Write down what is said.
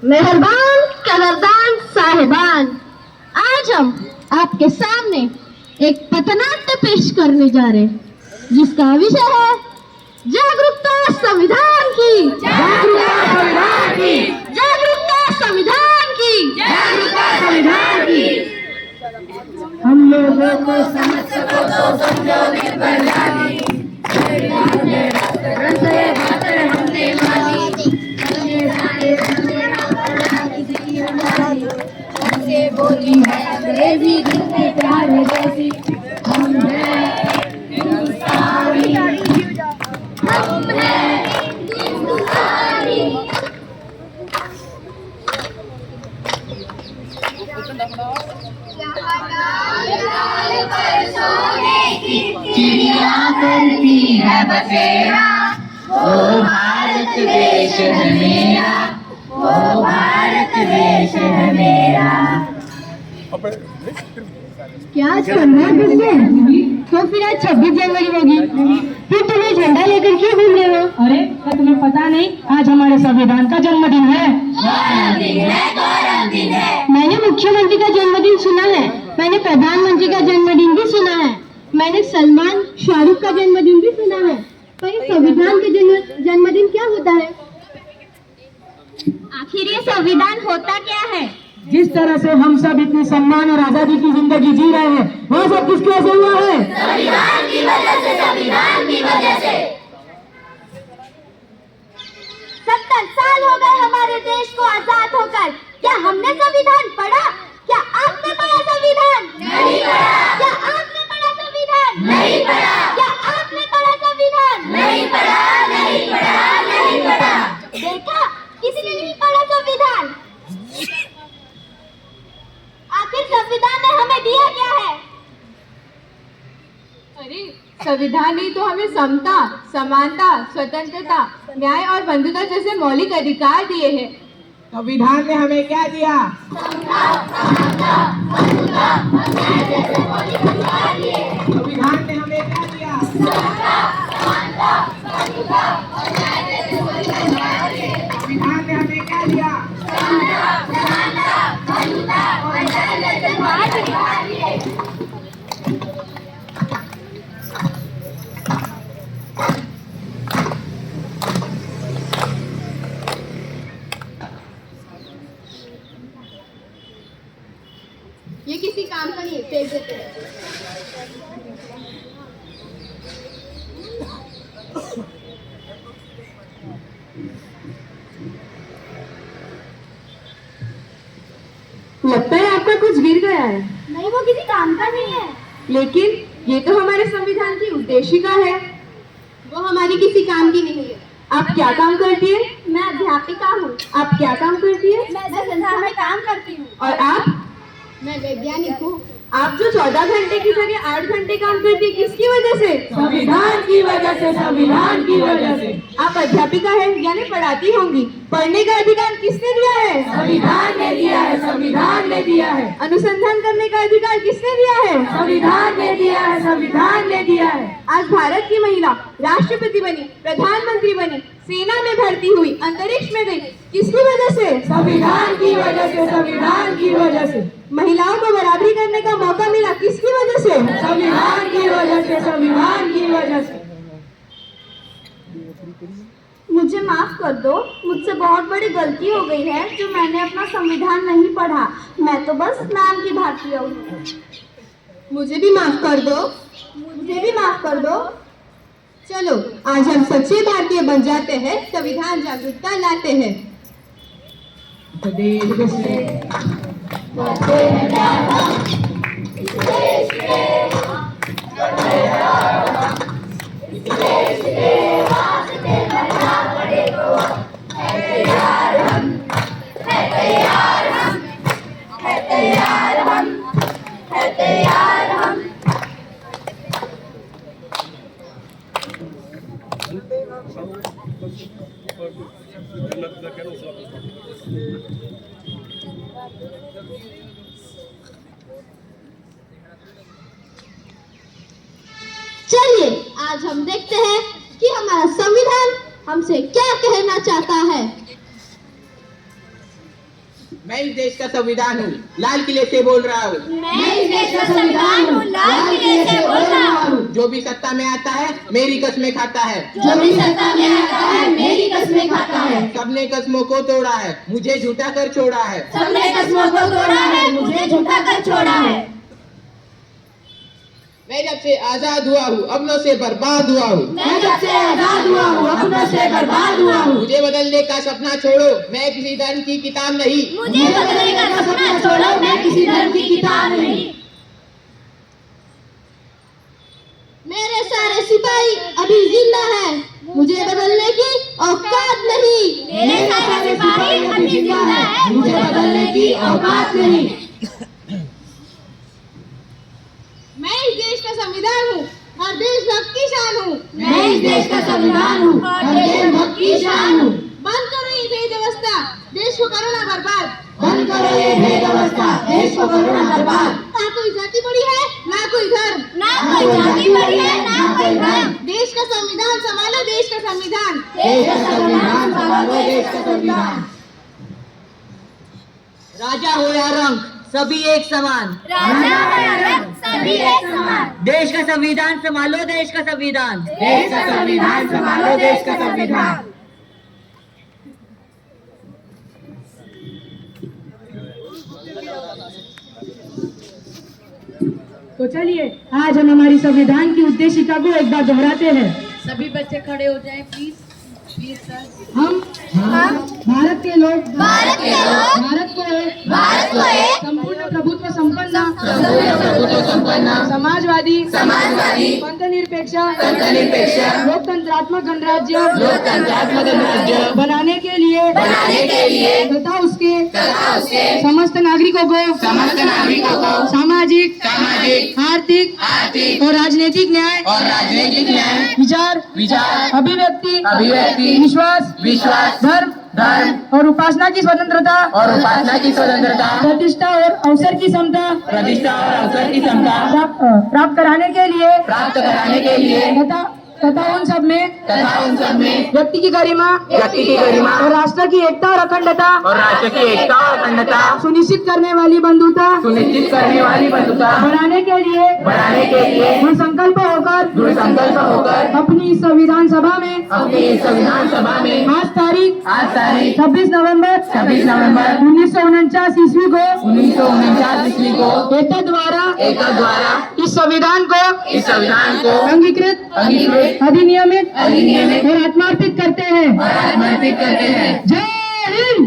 मेहरबान कदरदान साहिबान, आज हम आपके सामने एक पथनाट्य पेश करने जा रहे हैं जिसका विषय है जागरूकता संविधान की। जागरूकता संविधान की। जागरूकता संविधान की। जागरूकता संविधान की। हम लोगों को समझ सको तो समझो निर्भर जाति, ग्रंथ ये बातें हमने मानी, हमसे बोली है अंग्रेजी जितने प्यारे देसी, हम हैं हिंदुस्तानी, हम हैं हिंदुस्तानी। चिड़िया करती है बसेरा, ओ भारत देश है मेरा, ओ भारत देश है मेरा। क्या आज 15 अगस्त है? तो फिर आज 26 जनवरी होगी। फिर तुम ये झंडा लेकर क्यों घूम रहे हो? अरे क्या तुम्हें पता नहीं, आज हमारे संविधान का जन्मदिन है। मैंने मुख्यमंत्री का जन्मदिन सुना है, मैंने प्रधानमंत्री का जन्मदिन भी सुना है, मैंने सलमान शाहरुख का जन्मदिन भी सुना है, पर ये संविधान का जन्मदिन क्या होता है? आखिर ये संविधान होता क्या है? जिस तरह से हम सब इतने सम्मान और आजादी की जिंदगी जी रहे हैं, वो सब किसकी वजह से हुआ है? संविधान की वजह से, संविधान की वजह से। 70 साल हो गए हमारे देश को आजाद होकर, क्या हमने संविधान पढ़ा? क्या आपने पढ़ा संविधान? नहीं पढ़ा। क्या आपने पढ़ा संविधान? नहीं पढ़ा। क्या आपने पढ़ा संविधान? नहीं पढ़ा, नहीं पढ़ा, नहीं पढ़ा। देखा, किसी ने नहीं पढ़ा संविधान। आखिर संविधान ने हमें दिया क्या है? अरे संविधान ने तो हमें समता, समानता, स्वतंत्रता, न्याय और बंधुता जैसे मौलिक अधिकार दिए हैं। संविधान ने हमें क्या दिया? संविधान ने हमें क्या दिया? संविधान ने हमें क्या दिया? ये किसी काम का नहीं है, फेंक देते हैं। लगता है आपका कुछ गिर गया है। नहीं, वो किसी काम का नहीं है। लेकिन ये तो हमारे संविधान की उद्देशिका है। वो हमारी किसी काम की नहीं है। आप क्या काम करती है? मैं अध्यापिका हूँ। आप क्या काम करती है? मैं संस्था में काम करती हूँ। और आप? मैं वैज्ञानिक हूँ। आप जो 14 घंटे की जगह 8 घंटे काम करती है, किसकी वजह से? संविधान की वजह से, संविधान की वजह से। आप अध्यापिका है यानी पढ़ाती होंगी। पढ़ने का अधिकार किसने दिया है? संविधान ने दिया है, संविधान ने दिया है। अनुसंधान करने का अधिकार किसने दिया है? संविधान ने दिया है, संविधान ने दिया है। आज भारत की महिला राष्ट्रपति बनी, प्रधानमंत्री बनी, सेना में भर्ती हुई, अंतरिक्ष में गई, किसकी वजह से? संविधान की वजह से, संविधान की वजह से। महिलाओं को बराबरी करने का मौका मिला, किसकी वजह से? संविधान की वजह से, संविधान की वजह से। मुझे माफ कर दो, मुझसे बहुत बड़ी गलती हो गई है जो मैंने अपना संविधान नहीं पढ़ा। मैं तो बस नाम की भारतीय हूँ। मुझे भी माफ कर दो। मुझे भी माफ कर दो। चलो आज हम सच्चे भारतीय बन जाते हैं, संविधान जागरूकता लाते हैं। Thank you. चलिए आज हम देखते हैं कि हमारा संविधान हमसे क्या कहना चाहता है। मैं इस देश का संविधान हूँ, लाल किले से बोल रहा हूँ। मैं इस देश का संविधान हूँ, लाल किले से बोल रहा हूँ। जो भी सत्ता में आता है मेरी कस्में खाता है। जो भी सत्ता में आता है मेरी कस्में खाता है। सबने कस्मों को तोड़ा है, मुझे झूठा कर छोड़ा है। सबने कस्मों को तोड़ा है, मुझे झूठा कर छोड़ा है। मैं जब से आजाद हुआ हूँ अपनों से बर्बाद हुआ हूँ। मैं जब से आजाद हुआ हूँ अपनों से बर्बाद हुआ हूँ। मुझे बदलने का सपना छोड़ो, मैं किसी धर्म की किताब नहीं। मुझे बदलने का सपना छोड़ो, मैं किसी धर्म की किताब नहीं। मेरे सारे सिपाही अभी जिंदा हैं, मुझे बदलने की औकात नहीं। मेरे सारे सिपाही अभी जिंदा है, मुझे बदलने की औकात नहीं। मैं इस देश का संविधान हूँ और देशभक्त की शान हूँ। मैं इस देश का संविधान हूँ और देशभक्त की शान हूँ। बंद करो ये बेव्यवस्था, देश को करो ना बर्बाद। बंद करो ये बेव्यवस्था, देश को करो ना बर्बाद। ना कोई जाति बड़ी है ना कोई धर्म, ना कोई जाति बड़ी है ना कोई धर्म। देश का संविधान संभालो, देश का संविधान। देश का संविधान संभालो, देश का संविधान। राजा हो या रंग सभी एक समान। राजा और रंग सभी एक समान। देश का संविधान संभालो, देश का संविधान। देश का संविधान संभालो, देश का संविधान। तो चलिए आज हम हमारी संविधान की उद्देशिका को एक बार दोहराते हैं। सभी बच्चे खड़े हो जाएं प्लीज। हम भारत के लोग भारत के लोग भारत को एक संपूर्ण प्रभुत्व संपन्न संपन्न समाजवादी समाजवादी पंथनिरपेक्ष लोकतंत्रात्मक लोकतंत्रात्मक गणराज्य राज्य बनाने के लिए तथा उसके समस्त नागरिकों को सामाजिक आर्थिक और राजनीतिक न्याय विचार अभिव्यक्ति विश्वास धर्म और उपासना की स्वतंत्रता प्रतिष्ठा और अवसर की क्षमता प्राप्त कराने के लिए तथा उन सब में व्यक्ति की गरिमा और राष्ट्र की एकता और अखंडता सुनिश्चित करने वाली बंधुता बनाने के लिए दृढ़ संकल्प होकर अपनी इस संविधान सभा में आज तारीख 26 नवंबर 1949 ईस्वी को एतद द्वारा इस संविधान को अंगीकृत अधिनियमित और आत्मार्पित करते हैं। जय हिंद।